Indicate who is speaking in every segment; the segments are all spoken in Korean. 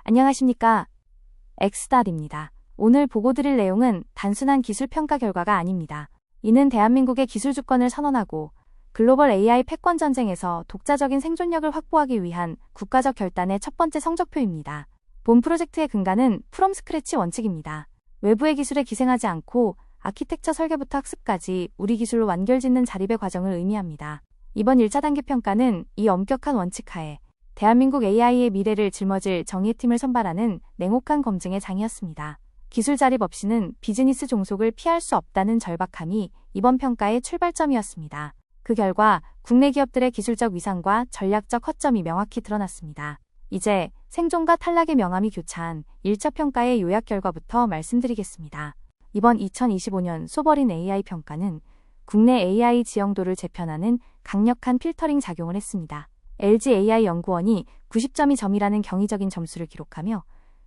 Speaker 1: 안녕하십니까. 엑스달입니다. 오늘 보고 드릴 내용은 단순한 기술 평가 결과가 아닙니다. 이는 대한민국의 기술 주권을 선언하고 글로벌 AI 패권 전쟁에서 독자적인 생존력을 확보하기 위한 국가적 결단의 첫 번째 성적표입니다. 본 프로젝트의 근간은 프롬 스크래치 원칙입니다. 외부의 기술에 기생하지 않고 아키텍처 설계부터 학습까지 우리 기술로 완결짓는 자립의 과정을 의미합니다. 이번 1차 단계 평가는 이 엄격한 원칙 하에 대한민국 AI의 미래를 짊어질 정예팀을 선발하는 냉혹한 검증의 장이었습니다. 기술 자립 없이는 비즈니스 종속을 피할 수 없다는 절박함이 이번 평가의 출발점이었습니다. 그 결과 국내 기업들의 기술적 위상과 전략적 허점이 명확히 드러났습니다. 이제 생존과 탈락의 명암이 교차한 1차 평가의 요약 결과부터 말씀드리겠습니다. 이번 2025년 소버린 AI 평가는 국내 AI 지형도를 재편하는 강력한 필터링 작용을 했습니다. LG AI 연구원이 90점이 점이라는 경이적인 점수를 기록하며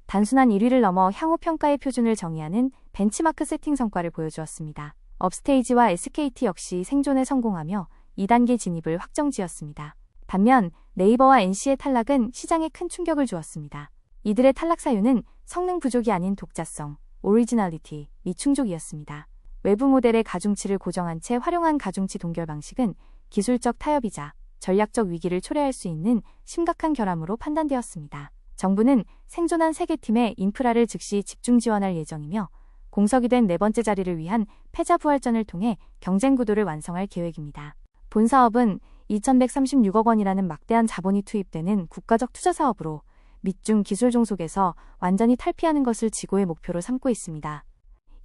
Speaker 1: 단순한 1위를 넘어 향후 평가의 표준을 정의하는 벤치마크 세팅 성과를 보여주었습니다. 업스테이지와 SKT 역시 생존에 성공하며 2단계 진입을 확정지었습니다. 반면 네이버와 NC의 탈락은 시장에 큰 충격을 주었습니다. 이들의 탈락 사유는 성능 부족이 아닌 독자성, 오리지널리티, 미충족이었습니다. 외부 모델의 가중치를 고정한 채 활용한 가중치 동결 방식은 기술적 타협이자 전략적 위기를 초래할 수 있는 심각한 결함으로 판단되었습니다. 정부는 생존한 3개 팀의 인프라를 즉시 집중 지원할 예정이며 공석이 된 4번째 자리를 위한 패자부활전을 통해 경쟁 구도를 완성할 계획입니다. 본 사업은 2,136억 원이라는 막대한 자본이 투입되는 국가적 투자 사업으로 밑중 기술 종속에서 완전히 탈피하는 것을 지고의 목표로 삼고 있습니다.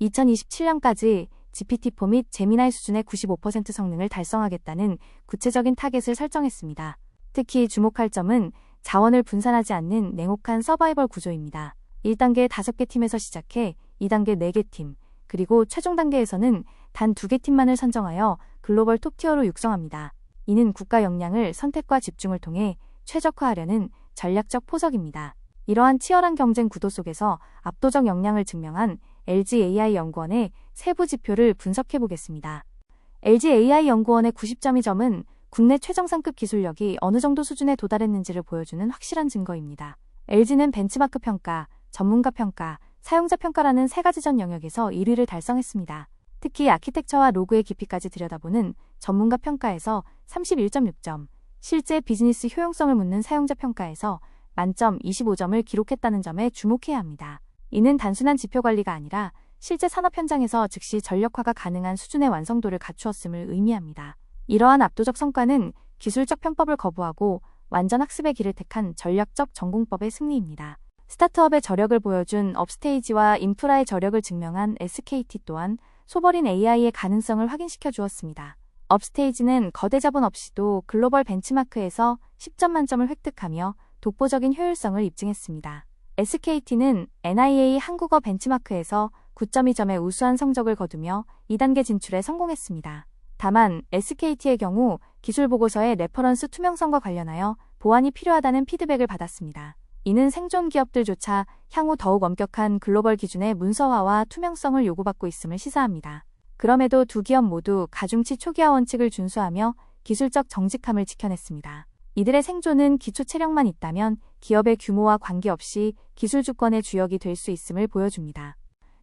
Speaker 1: 2027년까지 GPT-4 및 제미나이 수준의 95% 성능을 달성하겠다는 구체적인 타겟을 설정했습니다. 특히 주목할 점은 자원을 분산하지 않는 냉혹한 서바이벌 구조입니다. 1단계 5개 팀에서 시작해 2단계 4개 팀, 그리고 최종 단계에서는 단 2개 팀만을 선정하여 글로벌 톱티어로 육성합니다. 이는 국가 역량을 선택과 집중을 통해 최적화하려는 전략적 포석입니다. 이러한 치열한 경쟁 구도 속에서 압도적 역량을 증명한 LG AI 연구원의 세부 지표를 분석해 보겠습니다. LG AI 연구원의 90점이 점은 국내 최정상급 기술력이 어느 정도 수준에 도달했는지를 보여주는 확실한 증거입니다. LG는 벤치마크 평가, 전문가 평가, 사용자 평가라는 3가지 전 영역에서 1위를 달성했습니다. 특히 아키텍처와 로그의 깊이까지 들여다보는 전문가 평가에서 31.6점, 실제 비즈니스 효용성을 묻는 사용자 평가에서 만점 25점을 기록했다는 점에 주목해야 합니다. 이는 단순한 지표 관리가 아니라 실제 산업 현장에서 즉시 전력화가 가능한 수준의 완성도를 갖추었음을 의미합니다. 이러한 압도적 성과는 기술적 편법을 거부하고 완전 학습의 길을 택한 전략적 전공법의 승리입니다. 스타트업의 저력을 보여준 업스테이지와 인프라의 저력을 증명한 SKT 또한 소버린 AI의 가능성을 확인시켜 주었습니다. 업스테이지는 거대 자본 없이도 글로벌 벤치마크에서 10점 만점을 획득하며 독보적인 효율성을 입증했습니다. SKT는 NIA 한국어 벤치마크에서 9.2점의 우수한 성적을 거두며 2단계 진출에 성공했습니다. 다만 SKT의 경우 기술 보고서의 레퍼런스 투명성과 관련하여 보완이 필요하다는 피드백을 받았습니다. 이는 생존 기업들조차 향후 더욱 엄격한 글로벌 기준의 문서화와 투명성을 요구받고 있음을 시사합니다. 그럼에도 두 기업 모두 가중치 초기화 원칙을 준수하며 기술적 정직함을 지켜냈습니다. 이들의 생존은 기초 체력만 있다면 기업의 규모와 관계없이 기술 주권의 주역이 될 수 있음을 보여줍니다.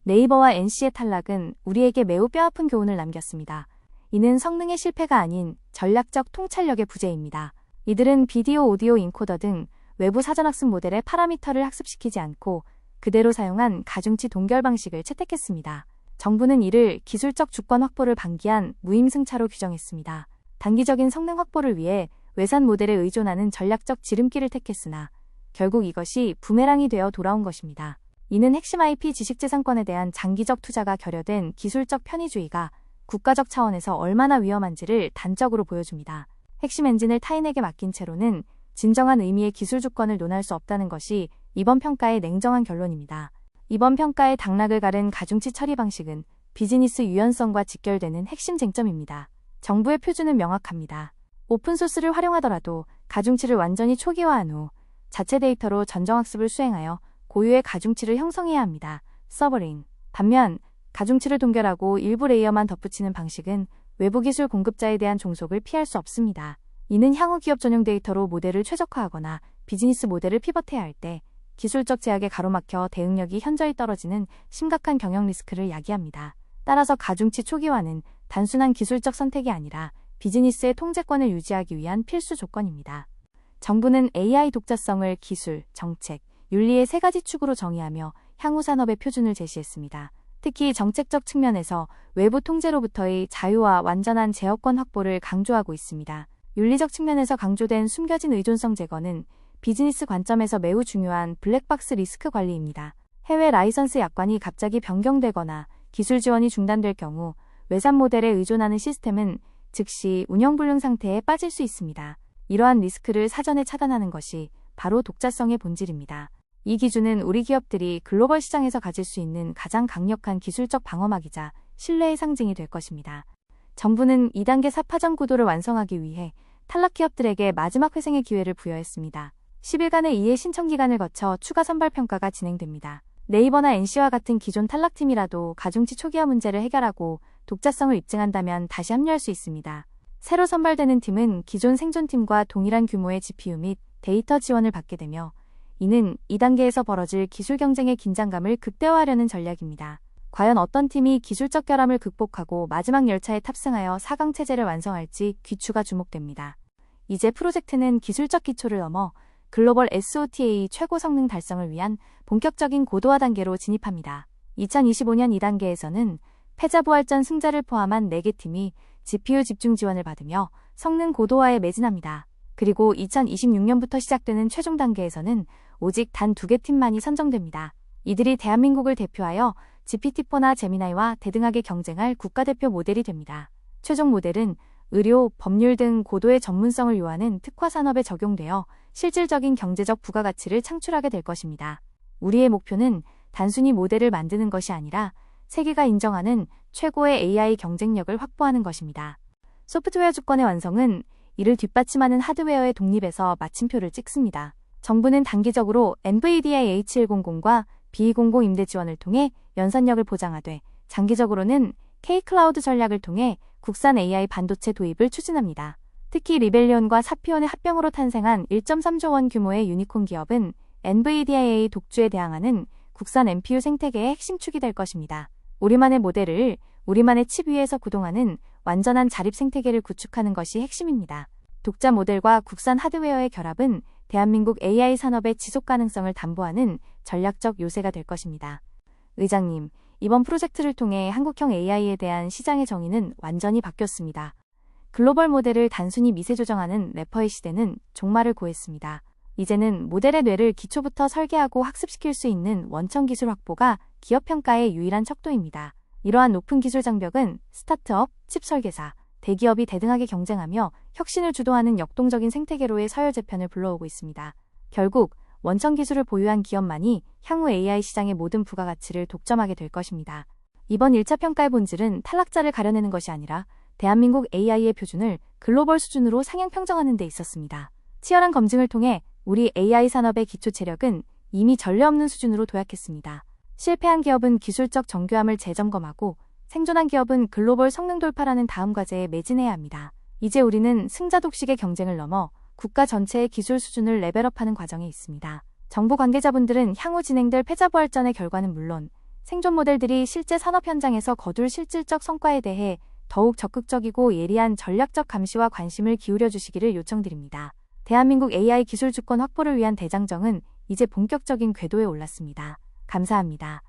Speaker 1: 네이버와 NC의 탈락은 우리에게 매우 뼈아픈 교훈을 남겼습니다. 이는 성능의 실패가 아닌 전략적 통찰력의 부재입니다. 이들은 비디오, 오디오 인코더 등 외부 사전학습 모델의 파라미터를 학습시키지 않고 그대로 사용한 가중치 동결 방식을 채택했습니다. 정부는 이를 기술적 주권 확보를 방기한 무임승차로 규정했습니다. 단기적인 성능 확보를 위해 외산 모델에 의존하는 전략적 지름길을 택했으나 결국 이것이 부메랑이 되어 돌아온 것입니다. 이는 핵심 IP 지식재산권에 대한 장기적 투자가 결여된 기술적 편의주의가 국가적 차원에서 얼마나 위험한지를 단적으로 보여줍니다. 핵심 엔진을 타인에게 맡긴 채로는 진정한 의미의 기술 주권을 논할 수 없다는 것이 이번 평가의 냉정한 결론입니다. 이번 평가의 당락을 가른 가중치 처리 방식은 비즈니스 유연성과 직결되는 핵심 쟁점입니다. 정부의 표준은 명확합니다. 오픈소스를 활용하더라도 가중치를 완전히 초기화한 후 자체 데이터로 전정학습을 수행하여 고유의 가중치를 형성해야 합니다. 서버링. 반면 가중치를 동결하고 일부 레이어만 덧붙이는 방식은 외부 기술 공급자에 대한 종속을 피할 수 없습니다. 이는 향후 기업 전용 데이터로 모델을 최적화하거나 비즈니스 모델을 피벗해야 할 때 기술적 제약에 가로막혀 대응력이 현저히 떨어지는 심각한 경영 리스크를 야기합니다. 따라서 가중치 초기화는 단순한 기술적 선택이 아니라 비즈니스의 통제권을 유지하기 위한 필수 조건입니다. 정부는 AI 독자성을 기술, 정책, 윤리의 세 가지 축으로 정의하며 향후 산업의 표준을 제시했습니다. 특히 정책적 측면에서 외부 통제로부터의 자유와 완전한 제어권 확보를 강조하고 있습니다. 윤리적 측면에서 강조된 숨겨진 의존성 제거는 비즈니스 관점에서 매우 중요한 블랙박스 리스크 관리입니다. 해외 라이선스 약관이 갑자기 변경되거나 기술 지원이 중단될 경우 외산 모델에 의존하는 시스템은 즉시 운영불능 상태에 빠질 수 있습니다. 이러한 리스크를 사전에 차단하는 것이 바로 독자성의 본질입니다. 이 기준은 우리 기업들이 글로벌 시장에서 가질 수 있는 가장 강력한 기술적 방어막이자 신뢰의 상징이 될 것입니다. 정부는 2단계 사파전 구도를 완성하기 위해 탈락 기업들에게 마지막 회생의 기회를 부여했습니다. 10일간의 이해 신청 기간을 거쳐 추가 선발 평가가 진행됩니다. 네이버나 NC와 같은 기존 탈락팀이라도 가중치 초기화 문제를 해결하고 독자성을 입증한다면 다시 합류할 수 있습니다. 새로 선발되는 팀은 기존 생존팀과 동일한 규모의 GPU 및 데이터 지원을 받게 되며 이는 2단계에서 벌어질 기술 경쟁의 긴장감을 극대화하려는 전략입니다. 과연 어떤 팀이 기술적 결함을 극복하고 마지막 열차에 탑승하여 4강 체제를 완성할지 귀추가 주목됩니다. 이제 프로젝트는 기술적 기초를 넘어 글로벌 SOTA 최고 성능 달성을 위한 본격적인 고도화 단계로 진입합니다. 2025년 2단계에서는 패자부활전 승자를 포함한 4개 팀이 GPU 집중 지원을 받으며 성능 고도화에 매진합니다. 그리고 2026년부터 시작되는 최종 단계에서는 오직 단 2개 팀만이 선정됩니다. 이들이 대한민국을 대표하여 GPT-4나 제미나이와 대등하게 경쟁할 국가대표 모델이 됩니다. 최종 모델은 의료, 법률 등 고도의 전문성을 요하는 특화 산업에 적용되어 실질적인 경제적 부가가치를 창출하게 될 것입니다. 우리의 목표는 단순히 모델을 만드는 것이 아니라 세계가 인정하는 최고의 AI 경쟁력을 확보하는 것입니다. 소프트웨어 주권의 완성은 이를 뒷받침하는 하드웨어의 독립에서 마침표를 찍습니다. 정부는 단기적으로 NVIDIA H100과 B200 임대 지원을 통해 연산력을 보장하되 장기적으로는 K-클라우드 전략을 통해 국산 AI 반도체 도입을 추진합니다. 특히 리벨리온과 사피온의 합병으로 탄생한 1.3조 원 규모의 유니콘 기업은 NVIDIA 독주에 대항하는 국산 NPU 생태계의 핵심 축이 될 것입니다. 우리만의 모델을 우리만의 칩 위에서 구동하는 완전한 자립 생태계를 구축하는 것이 핵심입니다. 독자 모델과 국산 하드웨어의 결합은 대한민국 AI 산업의 지속 가능성을 담보하는 전략적 요새가 될 것입니다. 의장님, 이번 프로젝트를 통해 한국형 AI에 대한 시장의 정의는 완전히 바뀌었습니다. 글로벌 모델을 단순히 미세 조정하는 래퍼의 시대는 종말을 고했습니다. 이제는 모델의 뇌를 기초부터 설계하고 학습시킬 수 있는 원천 기술 확보가 기업 평가의 유일한 척도입니다. 이러한 높은 기술 장벽은 스타트업, 칩 설계사, 대기업이 대등하게 경쟁하며 혁신을 주도하는 역동적인 생태계로의 서열재편을 불러오고 있습니다. 결국 원천 기술을 보유한 기업만이 향후 AI 시장의 모든 부가가치를 독점하게 될 것입니다. 이번 1차 평가의 본질은 탈락자를 가려내는 것이 아니라 대한민국 AI의 표준을 글로벌 수준으로 상향 평정하는 데 있었습니다. 치열한 검증을 통해 우리 AI 산업의 기초 체력은 이미 전례 없는 수준으로 도약했습니다. 실패한 기업은 기술적 정교함을 재점검하고 생존한 기업은 글로벌 성능 돌파라는 다음 과제에 매진해야 합니다. 이제 우리는 승자 독식의 경쟁을 넘어 국가 전체의 기술 수준을 레벨업하는 과정에 있습니다. 정부 관계자분들은 향후 진행될 패자부활전의 결과는 물론 생존 모델들이 실제 산업 현장에서 거둘 실질적 성과에 대해 더욱 적극적이고 예리한 전략적 감시와 관심을 기울여 주시기를 요청드립니다. 대한민국 AI 기술 주권 확보를 위한 대장정은 이제 본격적인 궤도에 올랐습니다. 감사합니다.